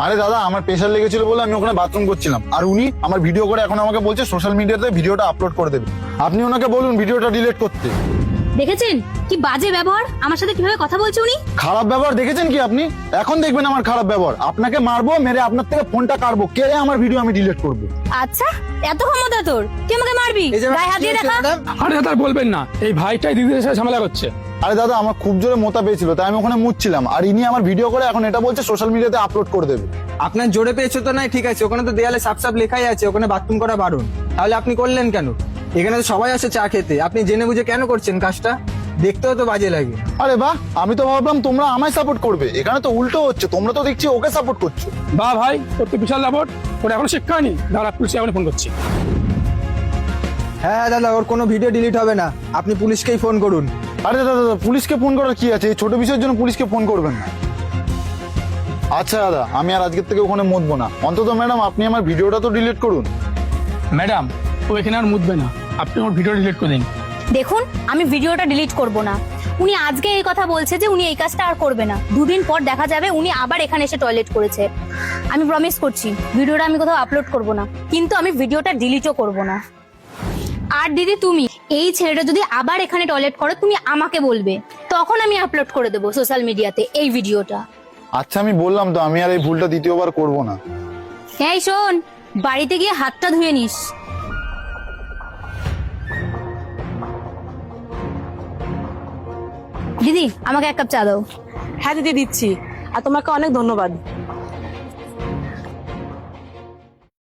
আরে দাদা আমার প্রেশার লেগেছিল বলে আমি ওখানে বাথরুম করছিলাম, আর উনি আমার ভিডিও করে এখন আমাকে বলছে সোশ্যাল মিডিয়াতে ভিডিওটা আপলোড করে দেবে। আপনি ওনাকে বলুন ভিডিওটা ডিলিট করতে। দেখেছেন কি বাজে ব্যবহার, আমার সাথে কিভাবে কথা বলছে উনি। খারাপ ব্যবহার দেখেছেন কি আপনি? এখন দেখবেন আমার খারাপ ব্যবহার। আপনাকে মারবো, মেরে আপনার থেকে ফোনটা কাটবো, কেড়ে আমার ভিডিও আমি ডিলিট করবো। আচ্ছা এত ক্ষমতা তোর, তুই আমাকে মারবি? গায়ে হাত দিয়ে দেখা। আরে দাদা বলবেন না, এই ভাইটাই দিদিদের সাথে ঝামেলা করছে। আরে দাদা আমার খুব জোরে মোতা পেয়েছিল, তাই আমি ওখানে মুচ্ছিলাম, আর ইনি আমার ভিডিও করে এখন এটা বলছে সোশ্যাল মিডিয়াতে আপলোড করে দেবে। আপনার জোরে পেয়েছো তো নাই, ঠিক আছে, ওখানে তো দেয়ালে সাপ সাপ লেখাই আছে ওখানে বাথরুম করা বারণ। তাহলে আপনি করলেন কেন? এখানে তো সবাই আসে চা খেতে, আপনি জেনে বুঝে কেন করছেন কাজটা? দেখতেও তো বাজে লাগে। আরে বাহ, আমি তো ভাবলাম তোমরা আমায় সাপোর্ট করবে, এখানে তো উল্টো হচ্ছে, তোমরা তো দেখছি ওকে সাপোর্ট করছো। বা ভাই তোর তো বিশাল সাপোর্ট, ওর এখনো শিক্ষা হয়নি। দাঁড়া পুলিশে এখন ফোন করছি। হ্যাঁ দাদা, ওর কোনো ভিডিও ডিলিট হবে না, আপনি পুলিশকেই ফোন করুন। আরে দাদা দাদা পুলিশকে ফোন করার কি আছে? এই ছোট বিষয়ের জন্য পুলিশকে ফোন করবেন না। আচ্ছা দাদা, আমি আর আজকের থেকে ওখানে মুতবো না। অন্তত ম্যাডাম আপনি আমার ভিডিওটা তো ডিলিট করুন। ম্যাডাম ও এখানে আর মুতবে না, আপনি ওর ভিডিও ডিলিট করে দিন। দেখুন আমি ভিডিওটা ডিলিট করব না। উনি আজকে এই কথা বলছে যে উনি এই কাজটা আর করবে না, দুদিন পর দেখা যাবে উনি আবার এখানে এসে টয়লেট করেছে। আমি প্রমিস করছি ভিডিওটা আমি কোথাও আপলোড করব না, কিন্তু আমি ভিডিওটা ডিলিটও করব না। আর দিদি তুমি এই ছেলেটা যদি আবার এখানে টয়লেট করো তুমি আমাকে বলবে, তখন আমি আপলোড করে দেবো সোশ্যাল মিডিয়াতে এই ভিডিওটা। আচ্ছা আমি বললাম তো, আমি আর এই ভুলটা দ্বিতীয়বার করব না। এই শোন, বাড়িতে গিয়ে হাতটা ধুয়ে নিস। দিদি আমাকে এক কাপ চা দাও। হ্যাঁ দিদি দিচ্ছি, আর তোমাকে অনেক ধন্যবাদ।